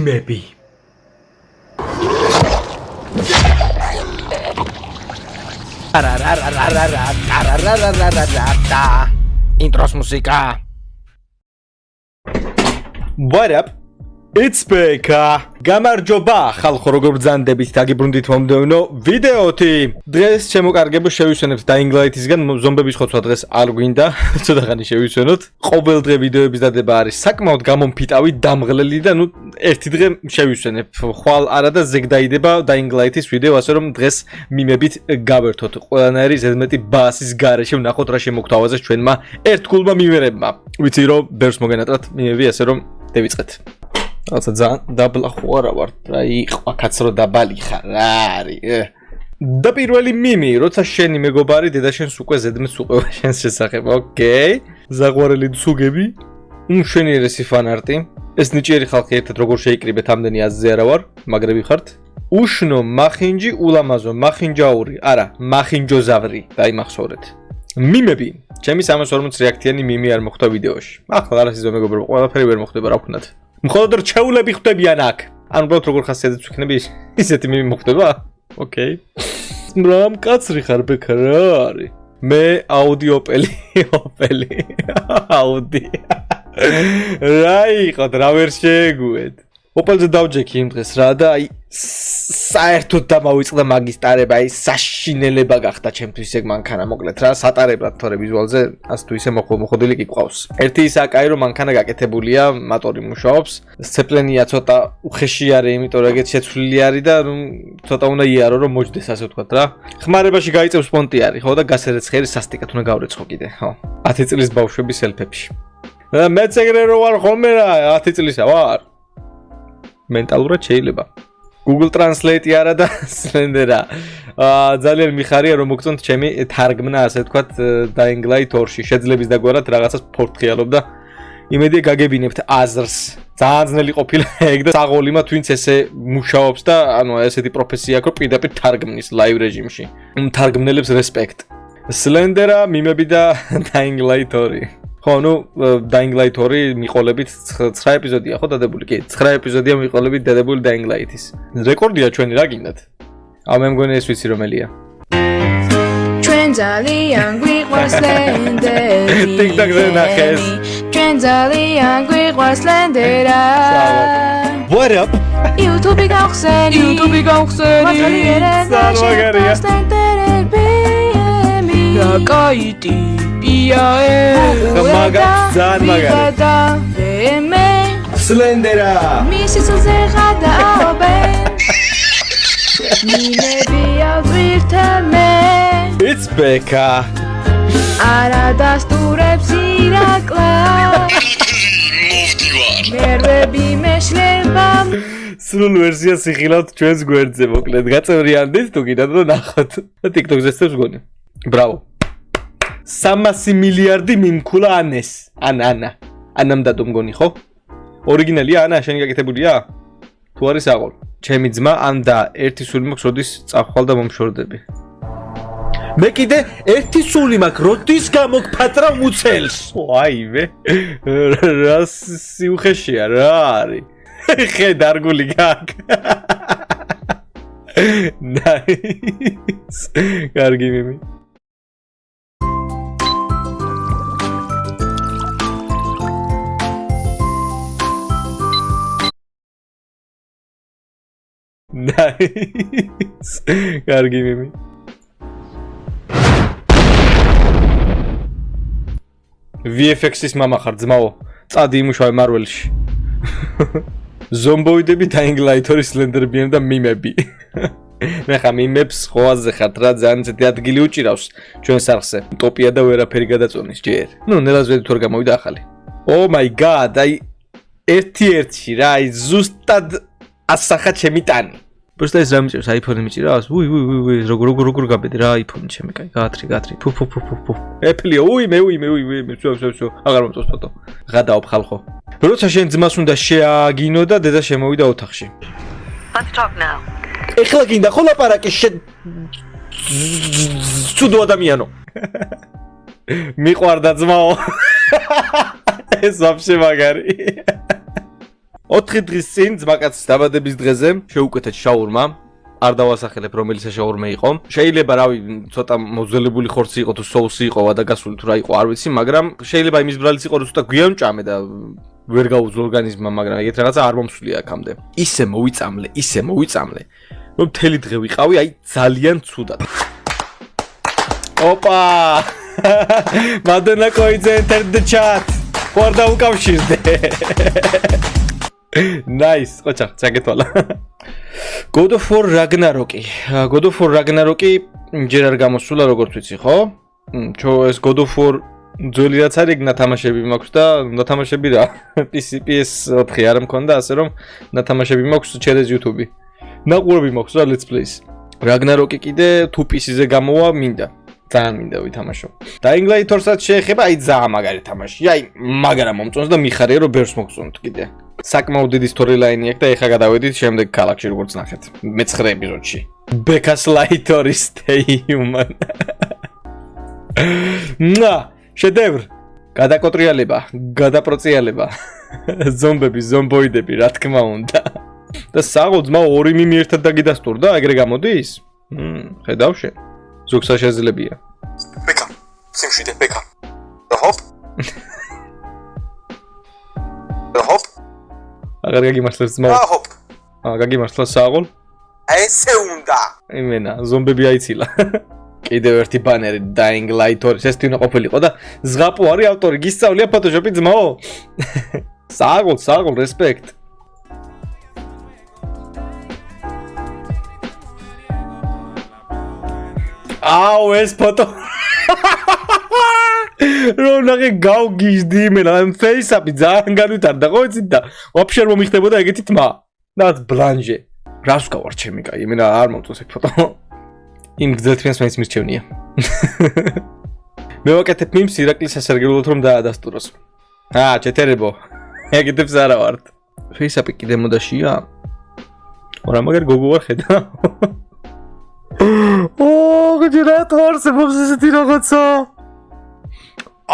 მიმები. Intros მუსიკა. What up? It's Beka. გამარჯობა, ხალხო, როგორ ბრძანდებით, დაგიბრუნდით მომდევნო ვიდეოთი. დღეს შემოკარგებო შევისვენებთ Dying Light-ისგან, ზომბების ხოცვა დღეს არ გვინდა, ცოტა ხანი შევისვენოთ. ყოველ დღე ვიდეოების დადება არის საკმაოდ გამომფიტავი, დამღლელი და ნუ ერთი დღე შევისვენებ. ხვალ არა და ზეგ დაიდება Dying Light-ის ვიდეო, ასე რომ დღეს მიმებით გავერთოთ. ყველანაირი ზედმეტი ბასის გარეშე ვნახოთ რა შემოგთავაზეს ჩვენმა ერთგულმა მიმერებმა. ვიცი რომ ბევრს მოგენატრათ მიმები, ასე რომ დავიწყეთ. Also დაბლა ხო არა ვარ, რა იყო კაცრო დაბალი ხარ, რა არის. და პირველი მიმი, როცა შენი მეგობარი დედაშენს უკვე ზედმეტს უყვება შენს შესახებ, ოკეი. ზაღვარელი ცუგები, უმშვენიერესი ფანარტი. ეს ნიჭიერი ხალხი ერთად როგორ შეიკრიბეთ ამდენი აზზე არა ვარ, მაგრები ხართ. უშნო მახინჯი ულამაზო, მახინჯაური, არა, მახინჯოზავრი, დაიმახსოვრეთ. მიმები, ჩემი 340 რეაქციანი მიმი არ მოხდა ვიდეოში. ახლა არა სიზო მეგობრებო, ყველაფერი ვერ მოხდება რა ვქნათ. მხოლოდ რჩეულები ხვდებიან აქ. ან უბრალოდ როგორ ხასიათებს ვიქნები, ისეთი მიმი მოხდება? ოკეი. რამ კაცრი ხარ ბექა რა არის? მე აუდიოპელი, ოპელი. აუდი. რა იყო, რა ვერ შეეგუეთ. ოპელზე დავჯექი იმ დღეს რა და აი საერთოდ დამავიწყდა მაგისტარება, აი საშინელება გახდა ჩემთვის ეგ მანქანა, მოკლედ რა, სატარებლად თორე ვიზუალზე ას თუ ისე მოხდილი კი ყავს. ერთი ისაა კაი რომ მანქანა გაკეთებულია, მოტორი მუშაობს, სცეპლენია ცოტა უხეში არის, იმიტომ რომ ეგეთ შეცვლილი არის და ცოტა უნდა იარო რომ მოჯდეს ასე ვთქვათ რა. ხმარებაში გაიწევს პონტი არის, ხო და გასერეცხერი სასტიკად უნდა გავრეცხო კიდე, ხო. 10 წლის ბავშვები სელფებში. მეც ეგრე რო ვარ ხოლმე რა, 10 წლისა ვარ. მენტალურად შეიძლება. Google Translate არა და Slender-ა. ძალიან მიხარია რომ მოგწონთ ჩემი თარგმნა, ასე ვთქვათ, Dying Light 2-ში. შეძლებს დაგვარად რაღაცას ფორტყიალობ და იმედია გაგებინებთ აზრს. ძალიან ძნელი ყოფილა ეგ და საღოლიმა twins ესე მუშაობს და ანუ ესეთი პროფესია აქვს, რომ პირდაპირ თარგმნის live რეჟიმში. თარგმნელებს respect. Slender-ა, მიმები და Dying Light 2. ხო, ნუ Dying Light 2 მიყოლებით 9 ეპიზოდია ხო დადებული? კი, 9 ეპიზოდია მიყოლებით დადებული Dying Light-ის. რეკორდია ჩვენი რა გინდათ? მე მგონი ეს ვიცი რომელია. ჩვენ ძალიან გვიყვარს Slender-ი. TikTok-ზე ნახეს. ჩვენ ძალიან გვიყვარს Slender-ა. What up? YouTube-ი გავხსენი. Salvagaria. Rakaiti. Slender-ა. მისიცილზე ხადაობენ. მინები აღვირთმე. It's Beka. არა დასტურებს ირაკლა. მერვები მეშლება. სრულ ვერსიას იხილავთ ჩვენს გვერდზე, მოკლედ გაწევრიანდით თუ კიდევ რომ ნახოთ. TikTok-ზე სტებს გონი. Bravo. 300 მილიარდი მიმქულა ანეს. ანამ დადო მგონი ხო? ორიგინალია ანა, შენი გაკეთებულია? თუ არის აღარ. ჩემი ძმა ანდა ერთი სული მაქვს, როდის წახვალ და მომშორდები. მე კიდე ერთი სული მაქვს, როდის გამოგფატრა მუცელს. აივე. რა სიუხეშია რა არის? ხე დარგული გაკ. Nice. კარგი მიმი. Nice. კარგი მიმი. VFX-ის მამა ხარ ძმაო. წადი იმუშავე მარველში. ზომბოიდები Dying Light 2 Slender-ბიან და მიმები. მე ხა მიმებს ხოვაზე ხართ რა, ძალიან ცეთი ადგილი უჭირავს ჩვენ სახლზე. ტოპია და ვერაფერი გადაწონის ჯერ. ნუ ნელას ვედი თორ გამოვიდა ახალი. Oh my god, აი ერთი-ერთში რა, აი ზუსტად ასახა ჩემი ტანი. Просто ეს რა მიჭირს iPhone-ი მიჭირავს? უი, როგორ გაბედი რა iPhone-ი ჩემი, კაი, გაათრი. ფუ. Apple-ია, მე, всё, აღარ მომწონს ფოტო. გადაობ ხალხო. როცა შენ ძმას უნდა შეაგინო და დედა შემოვიდა ოთახში. Let's talk now. ეხლა გინდა ხო ლაპარაკი ცუდო ადამიანო. მიყვარდა ძმაო. ეს ვაფშე მაგარი. 4 დღის წინ ძმაკაცის დაბადების დღეზე შეუკეთეთ შაურმა. არ დავასახელებ რომელიც შაურმა იყო. შეიძლება რავი ცოტა მოძველებული ხორცი იყო თუ соуსი იყო ვადაგასული თუ რა იყო არ ვიცი, მაგრამ შეიძლება იმის ბრალიც იყო რომ ცოტა გვიანჭამე და ვერ გაუძლო ორგანიზმმა, მაგრამ ეგეთ რაღაცა არ მომსვლია აქამდე. ისე მოვიწამლე, რომ მთელი დღე ვიყავი, აი ძალიან ცუდად. ოპა! მადონა კოიძე enter the chat. ვარ დაუკავშირდე. Nice, ოჩა, წაგეთვალა. God of War Ragnarok-ი. God of War Ragnarok-ი ჯერ არ გამოსულა როგორც ვიცი, ხო? ეს God of War ძველი რაც არის, ნათამაშები მაქვს და ნათამაშები რა. PC PS4 არ მქონდა, ასე რომ ნათამაშები მაქვს ჩერez YouTube-ი. ნაყურები მაქვს რა Let's Plays. Ragnarok-ი კიდე თუ PC-ზე გამოვა, მინდა. ძალიან მინდა ვითამაშო. Dying Light 2-საც შეეხება, აი ძალიან მაგარი თამაში. აი, მაგარა მომწონს და მიხარია რომ ბერს მოგწონთ კიდე. საკმაოდ დიდი storyline-ი აქვს და ეხლა გადავედით შემდეგ ქალაქში როგორც ნახეთ. მე-9 ეპიზოდში. Becca's Light-ი Stay Human. შედევრ. გადაკოტრიალება, გადაპროციალება. ზომბები, ზომბოიდები, რა თქმა უნდა. და საღო ძმა 2 მიმი ერთად დაგიდასტურდა, ეგრე გამოდის? ხედავ შენ. ზოგს შეძლებია. Becca, სიმშვიდე Becca. Hop. Hop. აღარ გაგიმართლებს ძმა. Hop. გაგიმართლა საღოლ? ესე უნდა. იმენა, ზომბები აიცილა. კიდევ ერთი ბანერი Dying Light 2 ეს თვითონ ყოფილიყო და ზღაპო არის ავტორი, გისწავლია Photoshop-ი ძმაო. საღოლ, respect. აუ ეს ფოტო რონაღი გავგიჟდი იმენა face-up-ი ძალიან განვითარდა ხო იცით და ვაფშე არ მომიხდებოდა ეგეთი თმა და ბლანჟე რას გავარ ჩემი კაი იმენა არ მომწონს ეგ ფოტო იმ გზელთმიანს მაინც მირჩევნია მე ვაკეთებ მიმს ირაკლის სასარგებლოდ რომ დაადასტუროს ჩეთერებო ეგეთებს არა ვართ face-up-ი კიდე მოდაშია ორ მაგარი გოგო ვარ ხედა გჯერათ ვარსებობს ესეთი რაღაცა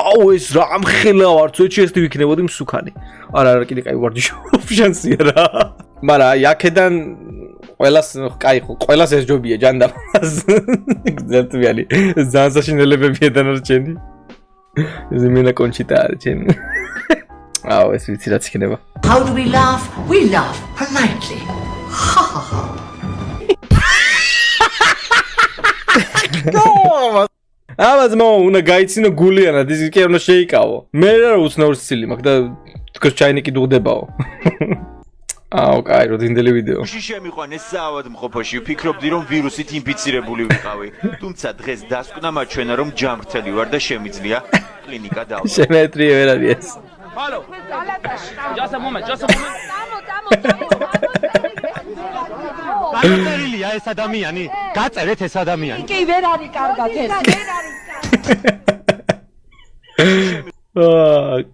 აუ ეს რა ამხელა ვარ წოჩი ეს ვიქნებოდი მსუქანი არა კიდე კაი ვარჯიშობ შანსია რა მაგრამ აქედან ყველას ეს ჯობია ჯანდაბას გძელთვიანი ძალიან საშინელებებია დანარჩენი ეს მენა კონჩიტა არის ჩემი აუ ეს ვიცი რაც იქნება How do we laugh? We laugh politely. Ha ha ha. ამას უნდა გაიცინო გულიანად ის კი არ უნდა შეიკავო მე რა უცნაურ სცილი მაქვს და თქოს ჩაინიკი დუღდებაო აუ კაი როდინდელი ვიდეო ში შემიყვანეს საავადმყოფოში ვფიქრობდი რომ ვირუსით ინფიცირებული ვიყავი თუმცა დღეს დასკვნა მაჩვენა რომ ჯამრთელი ვარ და შემიძლია კლინიკა დავდო შემეტრიე ვერ არის ეს Hello. Just a moment. გაწერილია ეს ადამიანი, გაწერეთ ეს ადამიანი. კი ვერ არის კარგად ეს.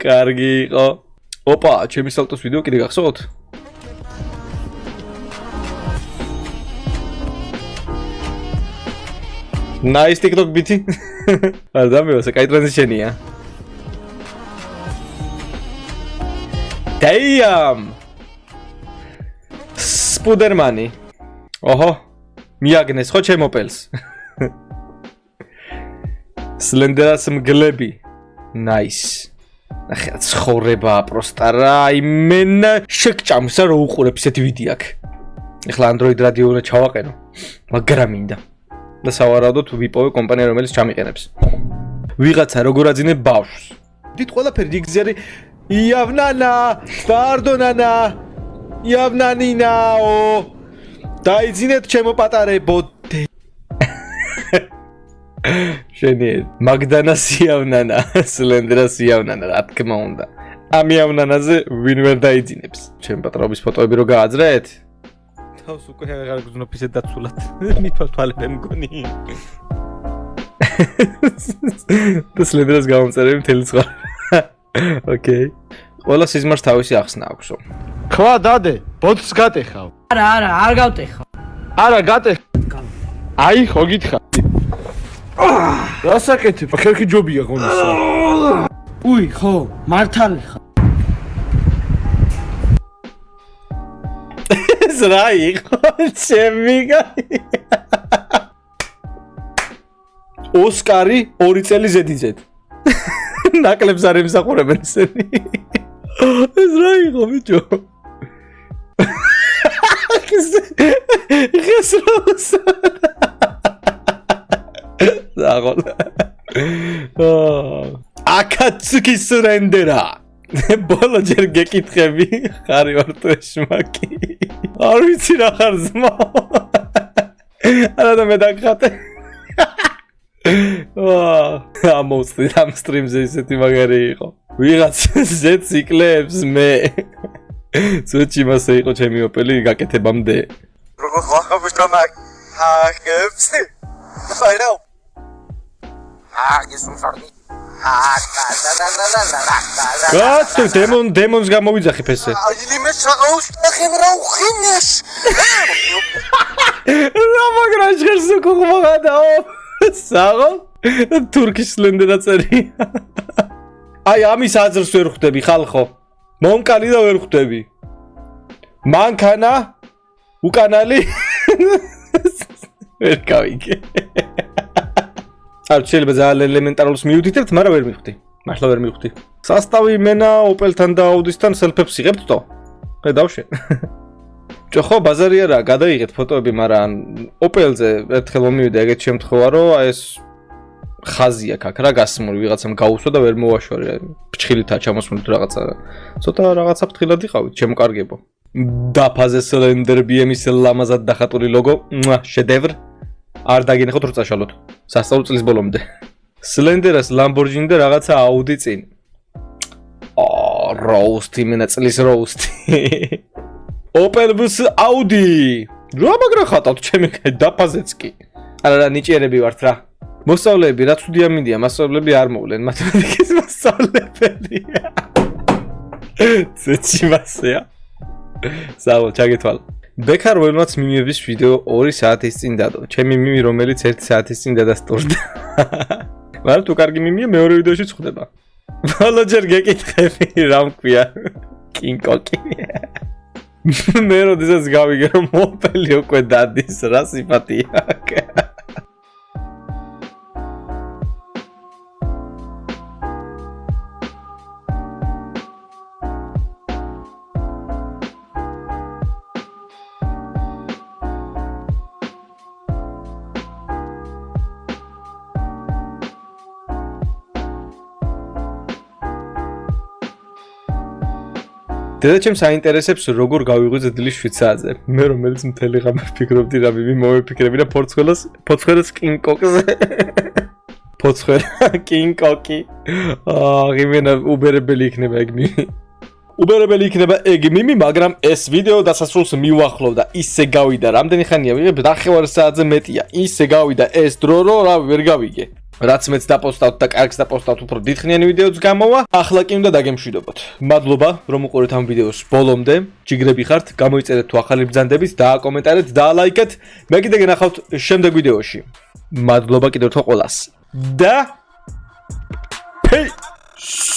კარგი იყო. ოპა, ჩემი სალტოს ვიდეო კიდე გახსოვთ? Nice TikTok biti. არ დამეოსე, კაი ტრანზიშენია. Damn! Spider-Man. ოჰო. მიაგნეს ხო ჩემოპელს. Slender-ას მგლები. Nice. ნახე, ცხოვრება პროსტა რა, იმენა შეგჭამს რა უყურებ ესეთი ვიდეო აქ. ეხლა Android Radio უნდა ჩავაყენო. მაგრამ მინდა. და სავარაუდოდ ვიპოვე კომპანია რომელიც ჩამიყენებს. ვიღაცა როგორ აძინებ ბავშვს. დიდ ყველაფერი რიგზე არის იავნანა, პარდონანა, იავნანინაო. დაიძინეთ ჩემო პატარებო. შენი მაგდანას იავნანა, სლენდრას იავნანა, რა თქმა უნდა. ამ იავნანაზე ვინ ვერ დაიძინებს. ჩემ პატრობის ფოტოები რო გააძრეთ? თავს უკვე აღარ გძნობ ისე დაცულად. მithვალთვალებ მგონი. და სლენდრას გამომწერები მთელი ცხოვრება. ოკეი. ყველა სიზმარს თავისი ახსნა აქვსო. ხვა დადე, ბოთს გატეხავ. არა, არ გავტეხავ. არა, გატეხავ. აი, ხო გითხარ. რასაკეთებ? ხერხი ჯობია გონისა. უი, ხო, მართალი ხარ. ეს რა იყო? ჩემი კაცი. ოსკარი 2 წელი ზედიზედ. ნაკლებს არ ემსახურებენ ესენი. ეს რა იყო ბიჭო? ეს როს. ზაღოლ. აკაცუკის რენდერა. ბოლო ჯერ გეკითხები, ხარი ვარ თუ ეშმაკი. არ ვიცი რა ხარ ზმო. არა და მე დაგხატე. ამოსტი ამ სტრიმზე ისეთი მაგარი იყო. ვიღაც ზეც იკლებს მე. ცოტი მასე იყო ჩემი ოპელი გაკეთებამდე. როგორ ხახავს თამაკ? ხახებს. ფაირო. გესუმსარდი. კაცო, დემონს გამოვიძახებ ესე. აილიმე შაღავს ხენ რა უხინეს. რა მაგრა ჟღერს უკო მოგადაო. საღო? თურქის სლენდერა წერი. აი ამის აზრს ვერ ხვდები ხალხო. მომკალი და ვერ ხვდები. მანქანა უკანალი ვერ გავიგე. არ შეიძლება ძალიან ელემენტარულს მიუთითებთ, მაგრამ ვერ მივხვდი. მართლა ვერ მივხვდი. სასტავი მენა ოპელთან და აუდისთან სელფებს იღებთ თო? ხედავ შენ. ხო, ბაზარი არა, გადაიღეთ ფოტოები, მაგრამ ოპელზე ერთხელ მომივიდა ეგეთ შემთხვევა, რომ აი ეს ხაზი აქვს აქ რა გასმული, ვიღაცამ გაუსვა და ვერ მოვაშორე. ფრჩხილითაა ჩამოსმული თუ რაღაცა. ცოტა რაღაცა ფრთხილად იყავით, შემოკარგებო. დაფაზე სლენდერ BM-ის ლამაზად დახატული ლოგო, შედევრ. არ დაგინახოთ რო წაშალოთ. სასწავლო წლის ბოლომდე. სლენდერას ლამბორჯინი და რაღაცა აუდი წინ. როუსტი მენა წლის როუსტი. ოპელ ბუს აუდი. რა მაგრა ხატავთ ჩემი დაფაზეც კი. არა რა ნიჭიერები ვართ რა. მოსწავლეები რა ცუდი ამინდია, მასწავლებლები არ მოვლენ, მათემატიკის მოსწავლებელია. ცეჩი მასეა. ზავო, ჩაგეთვალ. ბექარ ველმაც მიმიების ვიდეო 2 საათის წინ დადო. ჩემი მიმი რომელიც 1 საათის წინ დადასტურდა. მაგრამ თუ კარგი მიმია მეორე ვიდეოშიც ხვდება. ბოლო ჯერ გეკითხები რა მქვია. კინკოკი. მე როდესაც გავიგე რომ ოპელი უკვე დადის რა სიფათია აქვს. დედა ჩემს აინტერესებს როგორ გავიღვიძე დილის 7 საათზე. მე რომელიც მთელი ღამე ვფიქრობდი რა მოვიფიქრები და ფოცხვერას კინკოკზე. ფოცხვერა კინკოკი. ღიმენა უბერებელი იქნება ეგ მიმი. უბერებელი იქნება ეგ მიმი, მაგრამ ეს ვიდეო დასასრულს მივახლოვდა. ისე გავიდა, რამდენი ხანია ვიღებ 9 საათზე მეტია. ისე გავიდა ეს დრო, რომ რა ვერ გავიგე. რაც მეც დაპოსტავთ და კარგს დაპოსტავთ უფრო დიდხნიანი ვიდეოც გამოვა. ახლა კი უნდა დაგემშვიდობოთ. მადლობა რომ უყურეთ ამ ვიდეოს ბოლომდე. ჯიგრები ხართ, გამოიწერეთ თუ ახალი ბრძანდებით, დააკომენტარეთ, დაალაიკეთ. მე კიდე გენახავთ შემდეგ ვიდეოში. მადლობა კიდევ ერთხელ ყველას. და peace.